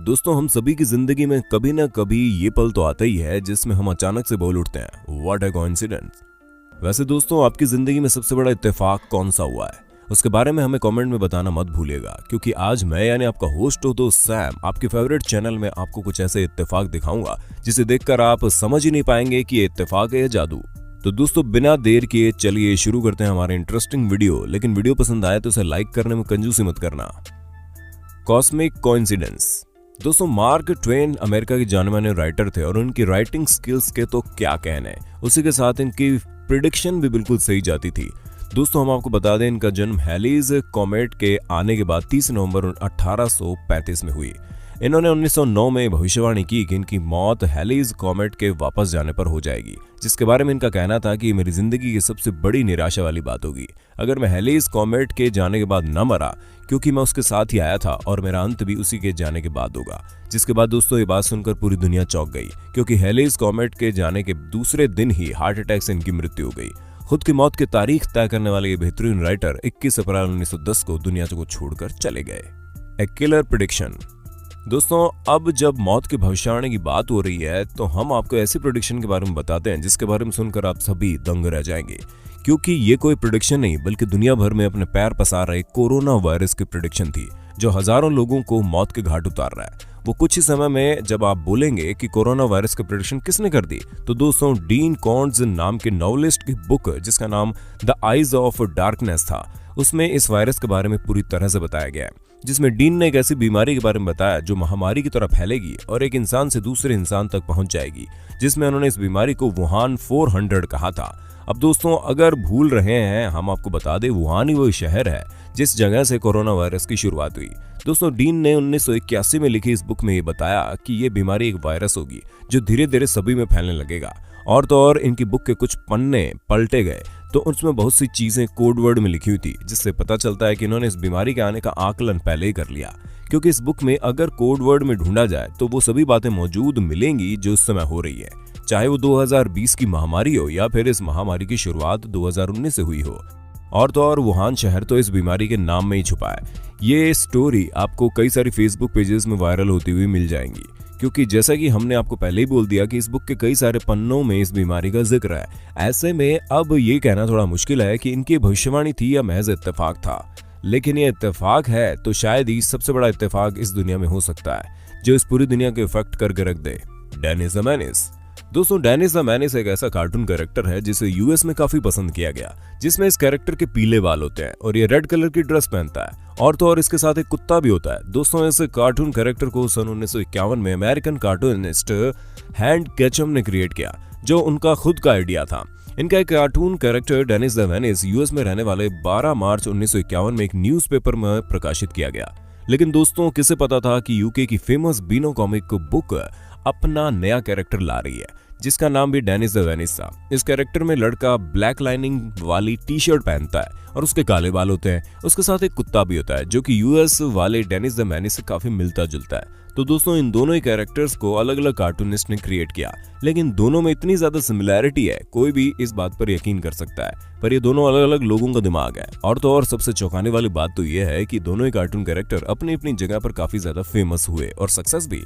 दोस्तों हम सभी की जिंदगी में कभी ना कभी ये पल तो आता ही है जिसमें हम अचानक से बोल उठते हैं व्हाट अ कोइंसिडेंस। वैसे दोस्तों आपकी जिंदगी में सबसे बड़ा इत्तेफाक कौन सा हुआ है उसके बारे में हमें कमेंट में बताना मत भूलिएगा, क्योंकि आज मैं यानी आपका होस्ट हो दोस्त सैम आपके फेवरेट चैनल में आपको कुछ ऐसे इत्तेफाक दिखाऊंगा जिसे देखकर आप समझ ही नहीं पाएंगे कि ये इत्तेफाक है या जादू। तो दोस्तों बिना देर किए चलिए शुरू करते हैं हमारे इंटरेस्टिंग वीडियो। लेकिन वीडियो पसंद आए तो इसे लाइक करने में कंजूसी मत करना। Cosmic coincidence. दोस्तों मार्क ट्वेन अमेरिका के जाने माने राइटर थे और उनकी राइटिंग स्किल्स के तो क्या कहने, उसी के साथ इनकी प्रिडिक्शन भी बिल्कुल सही जाती थी। दोस्तों हम आपको बता दें इनका जन्म हैलीज कॉमेट के आने के बाद 30 नवंबर 1835 में हुई। इन्होंने 1909 में भविष्यवाणी की कि इनकी मौत हैलीज कॉमेट के वापस जाने पर हो जाएगी, जिसके बारे में इनका कहना था कि मेरी जिंदगी की सबसे बड़ी निराशा वाली बात होगी अगर मैं हैलीज कॉमेट के जाने के बाद न मरा, क्योंकि मैं उसके साथ ही आया था और मेरा अंत भी उसी के जाने के बाद होगा। जिसके बाद दोस्तों ये बात सुनकर पूरी दुनिया चौंक गई, क्योंकि हैलीज कॉमेट के जाने के दूसरे दिन ही हार्ट अटैक से इनकी मृत्यु हो गई। खुद की मौत की तारीख तय करने वाले ये बेहतरीन राइटर 21 अप्रैल 1910 को दुनिया को छोड़कर चले गए। A killer prediction. दोस्तों अब जब मौत की भविष्यवाणी की बात हो रही है तो हम आपको ऐसी प्रेडिक्शन के बारे में बताते हैं जिसके बारे में सुनकर आप सभी दंग रह जाएंगे, क्योंकि ये कोई प्रेडिक्शन नहीं बल्कि दुनिया भर में अपने पैर पसार रहे कोरोना वायरस की प्रेडिक्शन थी जो हजारों लोगों को मौत के घाट उतार रहा है। वो कुछ ही समय में जब आप बोलेंगे कि कोरोना वायरस की प्रेडिक्शन किसने कर दी, तो दोस्तों डीन कॉन्ट्ज नाम के नॉवेलिस्ट की बुक जिसका नाम द आइज ऑफ डार्कनेस था, उसमें इस वायरस के बारे में पूरी तरह से बताया गया है, जिसमें डीन ने एक ऐसी बीमारी के बारे में बताया जो महामारी की तरह फैलेगी और एक इंसान से दूसरे इंसान तक पहुंच जाएगी, जिसमें उन्होंने इस बीमारी को वुहान 400 कहा था। अब दोस्तों अगर भूल रहे हैं हम आपको बता दें वुहान ही वही शहर है जिस जगह से कोरोना वायरस की शुरुआत हुई। दोस्तों डीन ने 1981 में लिखी इस बुक में ये बताया कि ये बीमारी एक वायरस होगी जो धीरे धीरे सभी में फैलने लगेगा। और तो और इनकी बुक के कुछ पन्ने पलटे गए तो उसमें बहुत सी चीजें कोड वर्ड में लिखी हुई थी, जिससे पता चलता है कि इन्होंने इस बीमारी के आने का आकलन पहले ही कर लिया, क्योंकि इस बुक में अगर कोड वर्ड में ढूंढा जाए तो वो सभी बातें मौजूद मिलेंगी जो इस समय हो रही है, चाहे वो 2020 की महामारी हो या फिर इस महामारी की शुरुआत 2019 से हुई हो। और तो और वुहान शहर तो इस बीमारी के नाम में ही छुपा है। ये स्टोरी आपको कई सारी फेसबुक पेजेस में वायरल होती हुई मिल जाएंगी, क्योंकि जैसा कि हमने आपको पहले ही बोल दिया कि इस बुक के कई सारे पन्नों में इस बीमारी का जिक्र है। ऐसे में अब ये कहना थोड़ा मुश्किल है कि इनकी भविष्यवाणी थी या महज इत्तेफाक था, लेकिन ये इत्तेफाक है तो शायद ही सबसे बड़ा इत्तेफाक इस दुनिया में हो सकता है जो इस पूरी दुनिया को इफेक्ट करके रख दे। Dennis the Menace. दोस्तों डेनिस द मेनिस एक ऐसा कार्टून कैरेक्टर है जिसे यूएस में काफी पसंद किया गया, जिसमें इस कैरेक्टर के पीले बाल होते हैं और ये रेड कलर की ड्रेस पहनता है, और तो और इसके साथ एक कुत्ता भी होता है। दोस्तों इस कार्टून कैरेक्टर को सन 1951 में अमेरिकन कार्टूनिस्ट हैंड केचम ने क्रिएट किया, जो उनका खुद का आइडिया था। इनका एक cartoon character Dennis the menace US में रहने वाले 12 मार्च 1951 में एक न्यूज़पेपर में प्रकाशित किया गया। लेकिन दोस्तों किसे पता था कि यूके की फेमस बीनो कॉमिक बुक अपना नया कैरेक्टर ला रही है जिसका नाम भी डेनिस द मेनिस था। इस कैरेक्टर में लड़का ब्लैक लाइनिंग वाली टी शर्ट पहनता है और उसके काले बाल होते हैं। उसके साथ एक कुत्ता भी होता है जो कि यूएस वाले डेनिस द मेनिस से काफी मिलता जुलता है। तो दोस्तों इन दोनों ही कैरेक्टर्स को अलग अलग कार्टूनिस्ट ने क्रिएट किया, लेकिन दोनों में इतनी ज्यादा सिमिलैरिटी है कोई भी इस बात पर यकीन कर सकता है, पर ये दोनों अलग अलग लोगों का दिमाग है। और तो और सबसे चौंकाने वाली बात तो ये है कि दोनों ही कार्टून कैरेक्टर अपनी अपनी जगह पर काफी ज्यादा फेमस हुए और सक्सेस भी।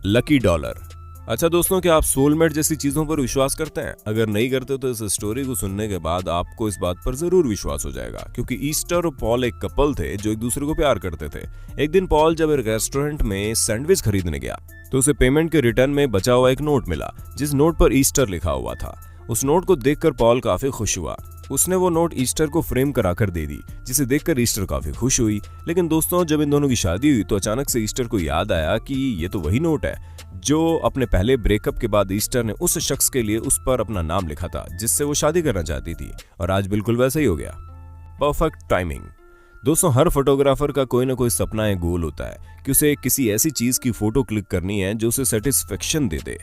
Lucky dollar. अच्छा दोस्तों क्या आप सोलमेट जैसी चीजों पर विश्वास करते हैं? अगर नहीं करते तो इस स्टोरी को सुनने के बाद आपको इस बात पर जरूर विश्वास हो जाएगा, क्योंकि ईस्टर और पॉल एक कपल थे जो एक दूसरे को प्यार करते थे। एक दिन पॉल जब एक रेस्टोरेंट में सैंडविच खरीदने गया तो उसे पेमेंट के रिटर्न में बचा हुआ एक नोट मिला जिस नोट पर ईस्टर लिखा हुआ था। उस नोट को देखकर पॉल काफी खुश हुआ। उसने वो नोट ईस्टर को फ्रेम कराकर दे दी, जिसे देखकर ईस्टर काफी खुश हुई। लेकिन दोस्तों जब इन दोनों की शादी हुई तो अचानक से ईस्टर को याद आया कि ये तो वही नोट है जो अपने पहले ब्रेकअप के बाद ईस्टर ने उस शख्स के लिए उस पर अपना नाम लिखा था जिससे वो शादी करना चाहती थी, और आज बिल्कुल वैसा ही हो गया। Perfect timing. दोस्तों हर फोटोग्राफर का कोई ना कोई सपना या गोल होता है कि उसे किसी ऐसी चीज की फोटो क्लिक करनी है जो उसे सेटिस्फेक्शन दे दे,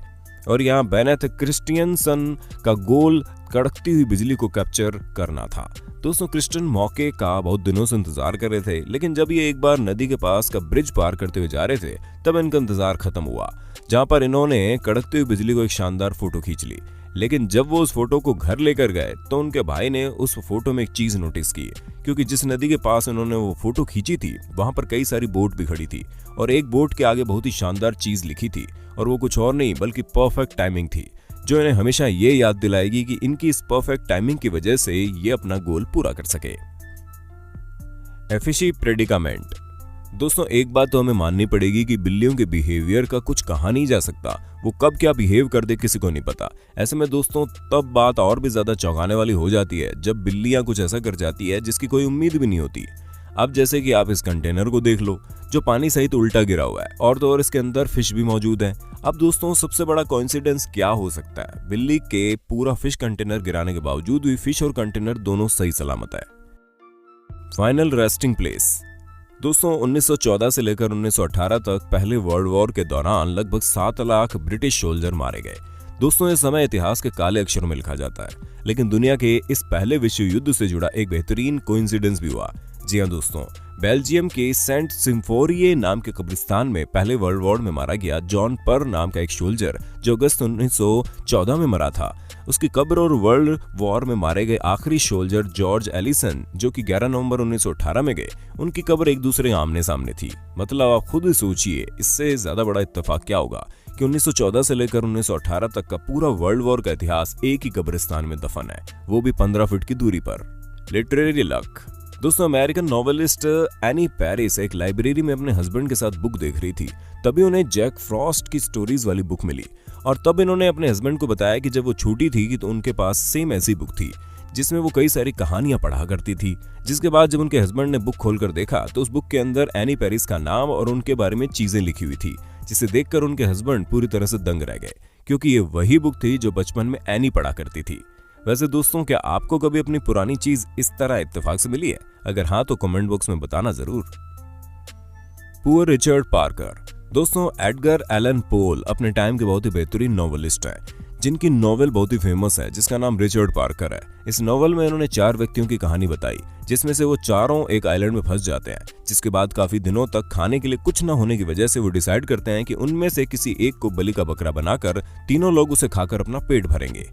और यहाँ बेनेथ क्रिस्टियनसन का गोल कड़कती हुई बिजली को कैप्चर करना था। दोस्तों क्रिस्टियन मौके का बहुत दिनों से इंतजार कर रहे थे, लेकिन जब ये एक बार नदी के पास का ब्रिज पार करते हुए जा रहे थे तब इनका इंतजार खत्म हुआ, जहां पर इन्होंने कड़कती हुई बिजली को एक शानदार फोटो खींच ली। लेकिन जब वो उस फोटो को घर लेकर गए तो उनके भाई ने उस फोटो में एक चीज नोटिस की, क्योंकि जिस नदी के पास उन्होंने वो फोटो खींची थी वहां पर कई सारी बोट भी खड़ी थी और एक बोट के आगे बहुत ही शानदार चीज लिखी थी, और वो कुछ और नहीं बल्कि परफेक्ट टाइमिंग थी, जो इन्हें हमेशा ये याद दिलाएगी कि इनकी इस परफेक्ट टाइमिंग की वजह से ये अपना गोल पूरा कर सके। एफिशी प्रेडिकामेंट। दोस्तों एक बात तो हमें माननी पड़ेगी कि बिल्लियों के बिहेवियर का कुछ कहा नहीं जा सकता, वो कब क्या बिहेव कर दे किसी को नहीं पता। ऐसे में दोस्तों तब बात और भी ज्यादा चौंकाने वाली हो जाती है जब बिल्लियां कुछ ऐसा कर जाती है जिसकी कोई उम्मीद भी नहीं होती। अब जैसे कि आप इस कंटेनर को देख लो जो पानी सहित उल्टा गिरा हुआ है, और तो और इसके अंदर फिश भी मौजूद है। अब दोस्तों सबसे बड़ा कोइंसिडेंस क्या हो सकता है? बिल्ली के पूरा फिश कंटेनर गिराने के बावजूद भी फिश और कंटेनर दोनों सही सलामत है। Final resting place. दोस्तों 1914 से लेकर 1918 तक पहले वर्ल्ड वॉर के दौरान लगभग 7 लाख ब्रिटिश सोल्जर मारे गए। दोस्तों ये समय इतिहास के काले अक्षरों में लिखा जाता है, लेकिन दुनिया के इस पहले विश्व युद्ध से जुड़ा एक बेहतरीन कोइंसिडेंस भी हुआ। जी हाँ दोस्तों, बेल्जियम के सेंट सिम्फोरिये नाम के कब्रिस्तान में पहले वर्ल्ड वॉर में मारा गया जॉन पर नाम का एक सोल्जर जो अगस्त 1914 में मरा था, उसकी कब्र और वर्ल्ड वॉर में मारे गए आखिरी सोल्जर जॉर्ज एलिसन जो कि 11 नवंबर 1918 में गए, उनकी कब्र एक दूसरे आमने सामने थी। मतलब आप खुद ही सोचिए इससे ज्यादा बड़ा इत्तेफाक क्या होगा कि 1914 से लेकर 1918 तक का पूरा वर्ल्ड वॉर का इतिहास एक ही कब्रिस्तान में दफन है, वो भी 15 फीट की दूरी पर। Literary luck. दोस्तों अमेरिकन नॉवेलिस्ट एनी पेरिस एक लाइब्रेरी में अपने हस्बैंड के साथ बुक देख रही थी, तभी उन्हें जैक फ्रॉस्ट की स्टोरीज वाली बुक मिली, और तब इन्होंने अपने हस्बैंड को बताया कि जब वो छोटी थी तो उनके पास सेम ऐसी बुक थी जिसमें वो कई सारी कहानियां पढ़ा करती थी। जिसके बाद जब उनके हस्बैंड ने बुक खोलकर देखा तो उस बुक के अंदर एनी पेरिस का नाम और उनके बारे में चीजें लिखी हुई थी, जिसे देखकर उनके हस्बैंड पूरी तरह से दंग रह गए, क्योंकि ये वही बुक थी जो बचपन में एनी पढ़ा करती थी। वैसे दोस्तों क्या आपको कभी अपनी पुरानी चीज इस तरह इत्तेफाक से मिली है? अगर हाँ तो कमेंट बॉक्स में बताना जरूर। Poor Richard Parker. दोस्तों एडगर एलन पोल अपने टाइम के बहुत ही बेहतरीन नॉवेलिस्ट हैं, जिनकी नॉवेल बहुत ही फेमस है जिसका नाम रिचर्ड पार्कर है। इस नॉवेल में उन्होंने 4 व्यक्तियों की कहानी बताई, जिसमें से वो चारों एक आइलैंड में फंस जाते हैं, जिसके बाद काफी दिनों तक खाने के लिए कुछ न होने की वजह से वो डिसाइड करते हैं कि उनमें से किसी एक को बलि का बकरा बनाकर तीनों लोग उसे खाकर अपना पेट भरेंगे,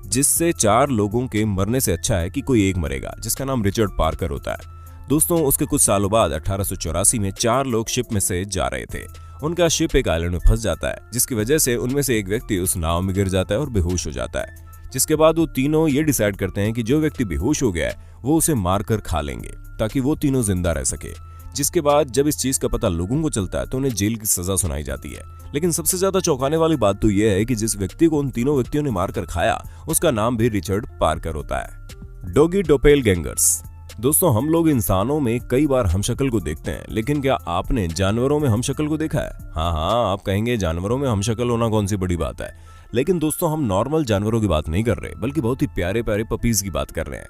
जिससे 4 लोगों के मरने से अच्छा है कि कोई एक मरेगा, जिसका नाम रिचर्ड पार्कर होता है। दोस्तों उसके कुछ सालों बाद 1884 में 4 लोग शिप में से जा रहे थे। उनका शिप एक आइलैंड में फंस जाता है, जिसकी वजह से उनमें से एक व्यक्ति उस नाव में गिर जाता है और बेहोश हो जाता है। जिसके बाद वो तीनों ये डिसाइड करते हैं कि जो व्यक्ति बेहोश हो गया है वो उसे मारकर खा लेंगे ताकि वो तीनों जिंदा रह सके। जिसके बाद जब इस चीज का पता लोगों को चलता है तो उन्हें जेल की सजा सुनाई जाती है। लेकिन सबसे ज्यादा चौंकाने वाली बात तो यह है कि जिस व्यक्ति को उन तीनों व्यक्तियों ने मारकर खाया उसका नाम भी रिचर्ड पार्कर होता है। डॉगी डोपेलगैंगर्स। दोस्तों हम लोग इंसानों में कई बार हमशक्ल को देखते हैं, लेकिन क्या आपने जानवरों में हमशक्ल को देखा है? हाँ आप कहेंगे जानवरों में हमशक्ल होना कौन सी बड़ी बात है, लेकिन दोस्तों हम नॉर्मल जानवरों की बात नहीं कर रहे, बल्कि बहुत ही प्यारे प्यारे पपीज की बात कर रहे हैं,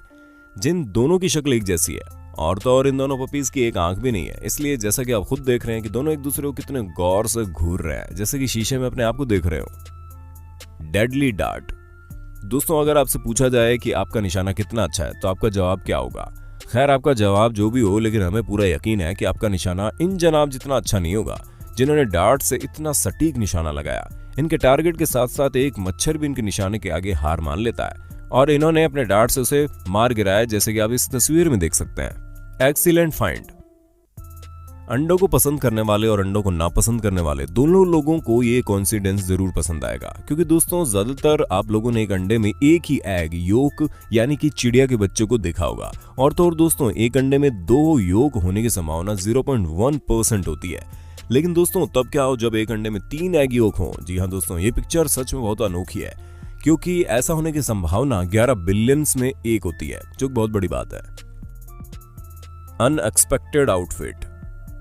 जिन दोनों की शक्ल एक जैसी है, और तो और इन दोनों पपीज की एक आंख भी नहीं है। इसलिए जैसा कि आप खुद देख रहे हैं कि दोनों एक दूसरे को कितने गौर से घूर रहे हैं, जैसे कि शीशे में अपने आप को देख रहे हो। Deadly dart. दोस्तों अगर आपसे पूछा जाए कि आपका निशाना कितना अच्छा है तो आपका जवाब क्या होगा? खैर आपका जवाब जो भी हो, लेकिन हमें पूरा यकीन है कि आपका निशाना इन जनाब जितना अच्छा नहीं होगा जिन्होंने डार्ट से इतना सटीक निशाना लगाया। इनके टारगेट के साथ साथ एक मच्छर भी इनके निशाने के आगे हार मान लेता है, और इन्होंने अपने डार्ट से उसे मार गिराया, जैसे कि आप इस तस्वीर में देख सकते हैं। Excellent find. अंडों को पसंद करने वाले और अंडों को नापसंद करने वाले दोनों लोगों को ये कोइंसिडेंस जरूर पसंद आएगा, क्योंकि दोस्तों ज्यादातर आप लोगों ने एक अंडे में एक ही एग योक यानी कि चिड़िया के बच्चों को देखा होगा, और तो और दोस्तों एक अंडे में 2 योक होने की संभावना 0.1% होती है। लेकिन दोस्तों तब क्या हो जब एक अंडे में 3 एग योक हो? जी हाँ दोस्तों ये पिक्चर सच में बहुत अनोखी है, क्योंकि ऐसा होने की संभावना 11 बिलियंस में 1 होती है, जो बहुत बड़ी बात है। Unexpected outfit.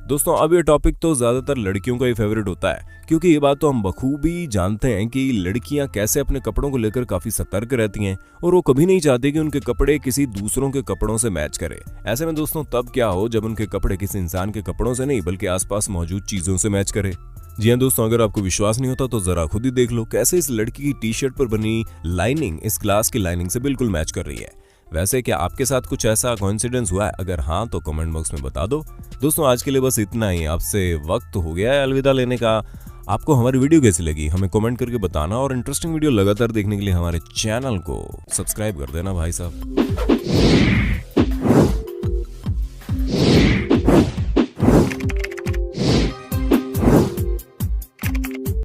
दोस्तों अब ये टॉपिक तो ज्यादातर लड़कियों का ही फेवरेट होता है, क्योंकि ये बात तो हम बखूबी जानते हैं कि लड़कियां कैसे अपने कपड़ों को लेकर काफी सतर्क रहती हैं, और वो कभी नहीं चाहती कि उनके कपड़े किसी दूसरों के कपड़ों से मैच करे। ऐसे में दोस्तों तब क्या हो जब उनके कपड़े किसी इंसान के कपड़ों से नहीं बल्कि आसपास मौजूद चीजों से मैच करे। जी हाँ दोस्तों अगर आपको विश्वास नहीं होता तो जरा खुद ही देख लो कैसे इस लड़की की टी शर्ट पर बनी लाइनिंग इस ग्लास की लाइनिंग से बिल्कुल मैच कर रही है। वैसे क्या आपके साथ कुछ ऐसा कोइंसिडेंस हुआ है? अगर हाँ तो कमेंट बॉक्स में बता दो। दोस्तों आज के लिए बस इतना ही, आपसे वक्त हो गया है अलविदा लेने का। आपको हमारी वीडियो कैसी लगी हमें कमेंट करके बताना, और इंटरेस्टिंग वीडियो लगातार देखने के लिए हमारे चैनल को सब्सक्राइब कर देना भाई साहब।